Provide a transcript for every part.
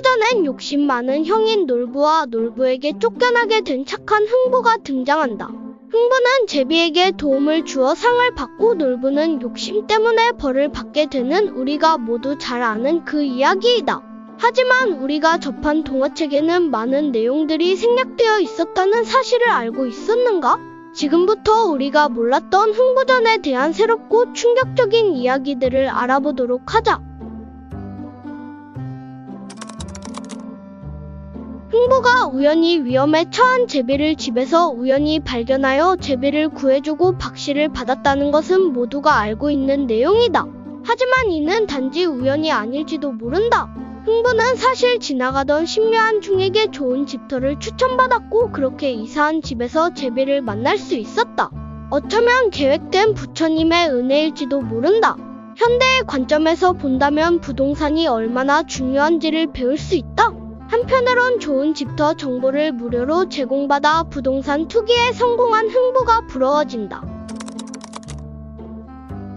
흥부전엔 욕심 많은 형인 놀부와 놀부에게 쫓겨나게 된 착한 흥부가 등장한다. 흥부는 제비에게 도움을 주어 상을 받고 놀부는 욕심 때문에 벌을 받게 되는 우리가 모두 잘 아는 그 이야기이다. 하지만 우리가 접한 동화책에는 많은 내용들이 생략되어 있었다는 사실을 알고 있었는가? 지금부터 우리가 몰랐던 흥부전에 대한 새롭고 충격적인 이야기들을 알아보도록 하자. 흥부가 우연히 위험에 처한 제비를 집에서 우연히 발견하여 제비를 구해주고 박씨를 받았다는 것은 모두가 알고 있는 내용이다. 하지만 이는 단지 우연이 아닐지도 모른다. 흥부는 사실 지나가던 신묘한 중에게 좋은 집터를 추천받았고 그렇게 이사한 집에서 제비를 만날 수 있었다. 어쩌면 계획된 부처님의 은혜일지도 모른다. 현대의 관점에서 본다면 부동산이 얼마나 중요한지를 배울 수 있다. 한편으론 좋은 집터 정보를 무료로 제공받아 부동산 투기에 성공한 흥부가 부러워진다.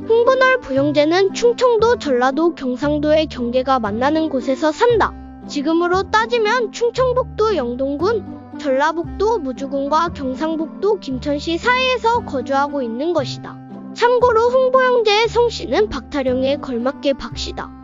흥부놀부 형제는 충청도, 전라도, 경상도의 경계가 만나는 곳에서 산다. 지금으로 따지면 충청북도 영동군, 전라북도 무주군과 경상북도 김천시 사이에서 거주하고 있는 것이다. 참고로 흥부 형제의 성씨는 박타령에 걸맞게 박씨다.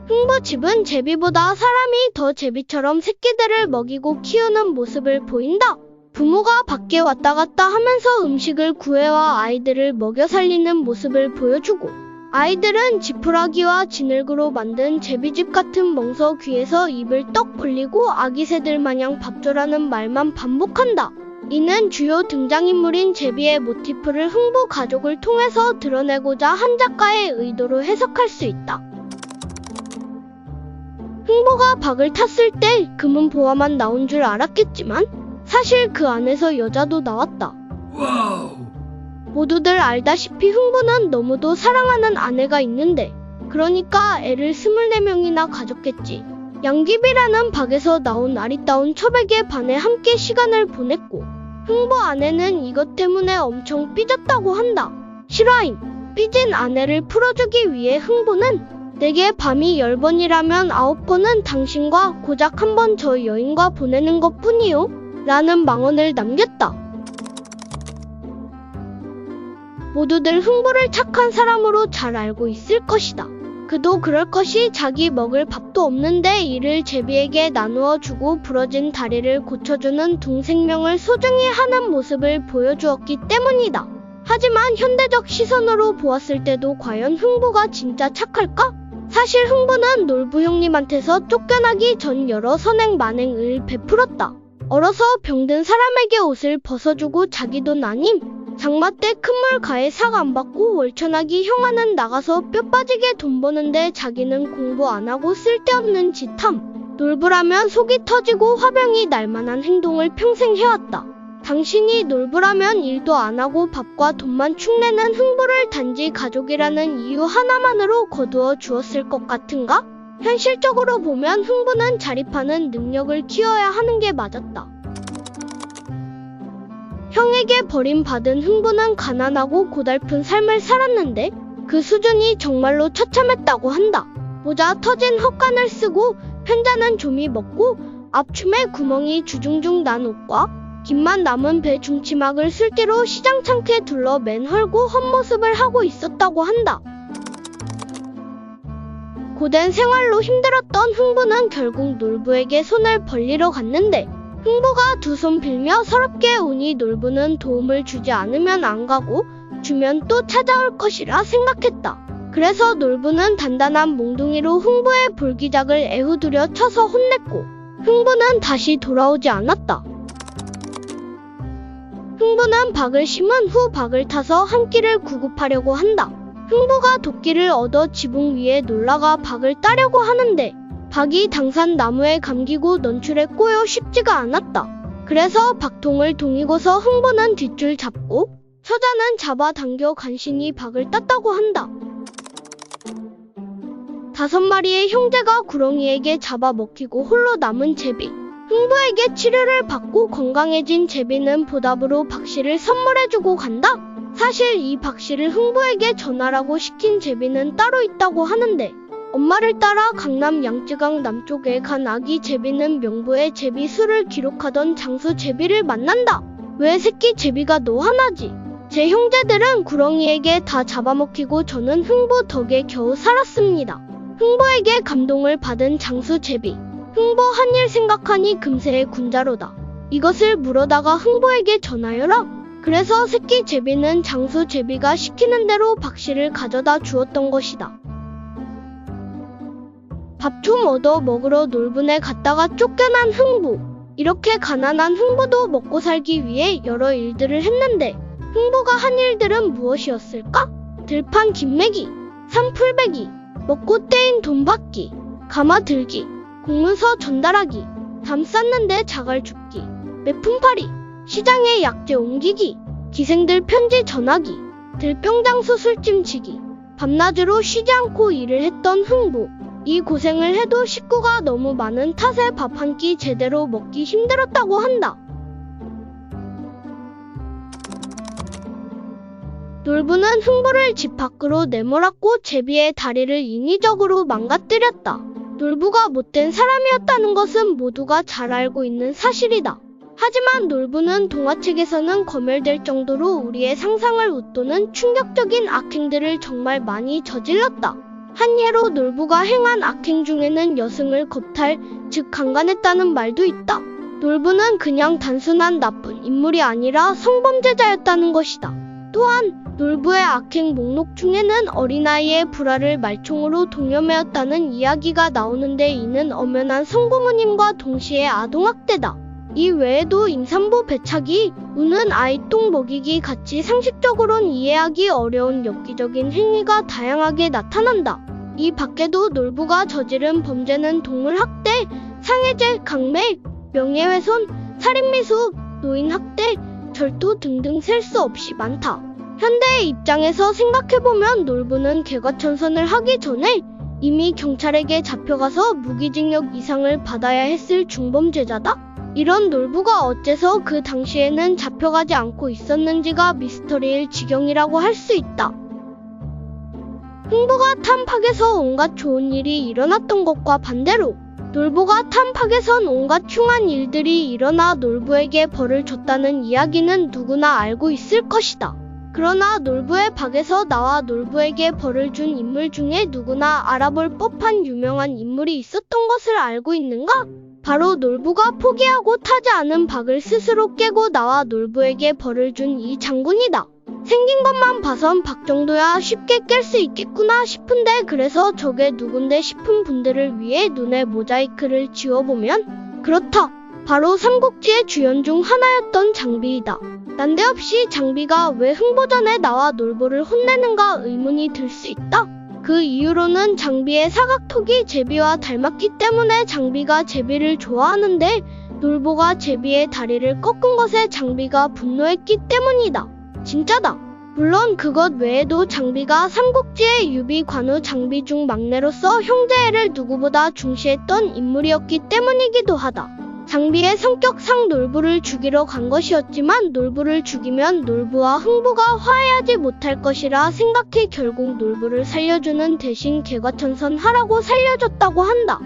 흥부 집은 제비보다 사람이 더 제비처럼 새끼들을 먹이고 키우는 모습을 보인다. 부모가 밖에 왔다 갔다 하면서 음식을 구해와 아이들을 먹여 살리는 모습을 보여주고 아이들은 지푸라기와 지늘그로 만든 제비집 같은 멍석 귀에서 입을 떡 벌리고 아기 새들 마냥 밥 줘라는 말만 반복한다. 이는 주요 등장인물인 제비의 모티프를 흥부 가족을 통해서 드러내고자 한 작가의 의도로 해석할 수 있다. 흥부가 박을 탔을 때 금은 보화만 나온 줄 알았겠지만 사실 그 안에서 여자도 나왔다. 모두들 알다시피 흥부는 너무도 사랑하는 아내가 있는데 그러니까 애를 24명이나 가졌겠지. 양귀비라는 박에서 나온 아리따운 첩에게 반해 함께 시간을 보냈고 흥부 아내는 이것 때문에 엄청 삐졌다고 한다. 실화임. 삐진 아내를 풀어주기 위해 흥부는 내게 밤이 10번이라면 9번은 당신과 고작 한 번 저 여인과 보내는 것 뿐이요 라는 망언을 남겼다. 모두들 흥부를 착한 사람으로 잘 알고 있을 것이다. 그도 그럴 것이 자기 먹을 밥도 없는데 이를 제비에게 나누어 주고 부러진 다리를 고쳐주는 동생명을 소중히 하는 모습을 보여주었기 때문이다. 하지만 현대적 시선으로 보았을 때도 과연 흥부가 진짜 착할까? 사실 흥부는 놀부 형님한테서 쫓겨나기 전 여러 선행 만행을 베풀었다. 얼어서 병든 사람에게 옷을 벗어주고 자기 돈 아님 장마 때 큰물 가해 삭 안 받고 월천하기 형아는 나가서 뼈 빠지게 돈 버는데 자기는 공부 안 하고 쓸데없는 짓함. 놀부라면 속이 터지고 화병이 날 만한 행동을 평생 해왔다. 당신이 놀부라면 일도 안 하고 밥과 돈만 축내는 흥부를 단지 가족이라는 이유 하나만으로 거두어 주었을 것 같은가? 현실적으로 보면 흥부는 자립하는 능력을 키워야 하는 게 맞았다. 형에게 버림받은 흥부는 가난하고 고달픈 삶을 살았는데 그 수준이 정말로 처참했다고 한다. 모자 터진 헛간을 쓰고 편자는 조미 먹고 앞춤에 구멍이 주중중 난 옷과 김만 남은 배 중치막을 쓸띠로 시장창틀에 둘러 맨 헐고 헛모습을 하고 있었다고 한다. 고된 생활로 힘들었던 흥부는 결국 놀부에게 손을 벌리러 갔는데 흥부가 두 손 빌며 서럽게 우니 놀부는 도움을 주지 않으면 안 가고 주면 또 찾아올 것이라 생각했다. 그래서 놀부는 단단한 몽둥이로 흥부의 볼기작을 애후두려 쳐서 혼냈고 흥부는 다시 돌아오지 않았다. 흥부는 박을 심은 후 박을 타서 한 끼를 구급하려고 한다. 흥부가 도끼를 얻어 지붕 위에 놀라가 박을 따려고 하는데 박이 당산 나무에 감기고 넌출에 꼬여 쉽지가 않았다. 그래서 박통을 동이고서 흥부는 뒷줄 잡고 서자는 잡아당겨 간신히 박을 땄다고 한다. 5마리의 형제가 구렁이에게 잡아먹히고 홀로 남은 제비. 흥부에게 치료를 받고 건강해진 제비는 보답으로 박씨를 선물해주고 간다. 사실 이 박씨를 흥부에게 전하라고 시킨 제비는 따로 있다고 하는데 엄마를 따라 강남 양쯔강 남쪽에 간 아기 제비는 명부의 제비 수를 기록하던 장수 제비를 만난다. 왜 새끼 제비가 너 하나지? 제 형제들은 구렁이에게 다 잡아먹히고 저는 흥부 덕에 겨우 살았습니다. 흥부에게 감동을 받은 장수 제비. 흥부 한 일 생각하니 금세의 군자로다. 이것을 물어다가 흥부에게 전하여라. 그래서 새끼 제비는 장수 제비가 시키는 대로 박씨를 가져다 주었던 것이다. 밥 좀 얻어 먹으러 놀분에 갔다가 쫓겨난 흥부. 이렇게 가난한 흥부도 먹고 살기 위해 여러 일들을 했는데 흥부가 한 일들은 무엇이었을까? 들판 김매기, 산풀베기, 먹고 떼인 돈 받기, 가마 들기, 공문서 전달하기, 담 쌌는데 자갈 줍기, 매품팔이, 시장에 약재 옮기기, 기생들 편지 전하기, 들병장수 술찜치기, 밤낮으로 쉬지 않고 일을 했던 흥부. 이 고생을 해도 식구가 너무 많은 탓에 밥 한 끼 제대로 먹기 힘들었다고 한다. 놀부는 흥부를 집 밖으로 내몰았고 제비의 다리를 인위적으로 망가뜨렸다. 놀부가 못된 사람이었다는 것은 모두가 잘 알고 있는 사실이다. 하지만 놀부는 동화책에서는 검열될 정도로 우리의 상상을 웃도는 충격적인 악행들을 정말 많이 저질렀다. 한 예로 놀부가 행한 악행 중에는 여승을 겁탈, 즉 강간했다는 말도 있다. 놀부는 그냥 단순한 나쁜 인물이 아니라 성범죄자였다는 것이다. 또한 놀부의 악행 목록 중에는 어린아이의 불화를 말총으로 동여매었다는 이야기가 나오는데 이는 엄연한 성부모님과 동시에 아동학대다. 이 외에도 임산부 배차기, 우는 아이 똥 먹이기 같이 상식적으론 이해하기 어려운 엽기적인 행위가 다양하게 나타난다. 이 밖에도 놀부가 저지른 범죄는 동물학대, 상해죄, 강매, 명예훼손, 살인미수, 노인학대, 절도 등등 셀 수 없이 많다. 현대의 입장에서 생각해보면 놀부는 개과천선을 하기 전에 이미 경찰에게 잡혀가서 무기징역 이상을 받아야 했을 중범죄자다. 이런 놀부가 어째서 그 당시에는 잡혀가지 않고 있었는지가 미스터리일 지경이라고 할 수 있다. 흥부가 탐팍에서 온갖 좋은 일이 일어났던 것과 반대로 놀부가 탐팍에선 온갖 흉한 일들이 일어나 놀부에게 벌을 줬다는 이야기는 누구나 알고 있을 것이다. 그러나 놀부의 박에서 나와 놀부에게 벌을 준 인물 중에 누구나 알아볼 법한 유명한 인물이 있었던 것을 알고 있는가? 바로 놀부가 포기하고 타지 않은 박을 스스로 깨고 나와 놀부에게 벌을 준 이 장군이다. 생긴 것만 봐선 박 정도야 쉽게 깰 수 있겠구나 싶은데 그래서 저게 누군데 싶은 분들을 위해 눈에 모자이크를 지워보면 그렇다. 바로 삼국지의 주연 중 하나였던 장비이다. 난데없이 장비가 왜 흥보전에 나와 놀부를 혼내는가 의문이 들 수 있다. 그 이유로는 장비의 사각턱이 제비와 닮았기 때문에 장비가 제비를 좋아하는데 놀부가 제비의 다리를 꺾은 것에 장비가 분노했기 때문이다. 진짜다. 물론 그것 외에도 장비가 삼국지의 유비 관우 장비 중 막내로서 형제애를 누구보다 중시했던 인물이었기 때문이기도 하다. 장비의 성격상 놀부를 죽이러 간 것이었지만 놀부를 죽이면 놀부와 흥부가 화해하지 못할 것이라 생각해 결국 놀부를 살려주는 대신 개과천선하라고 살려줬다고 한다.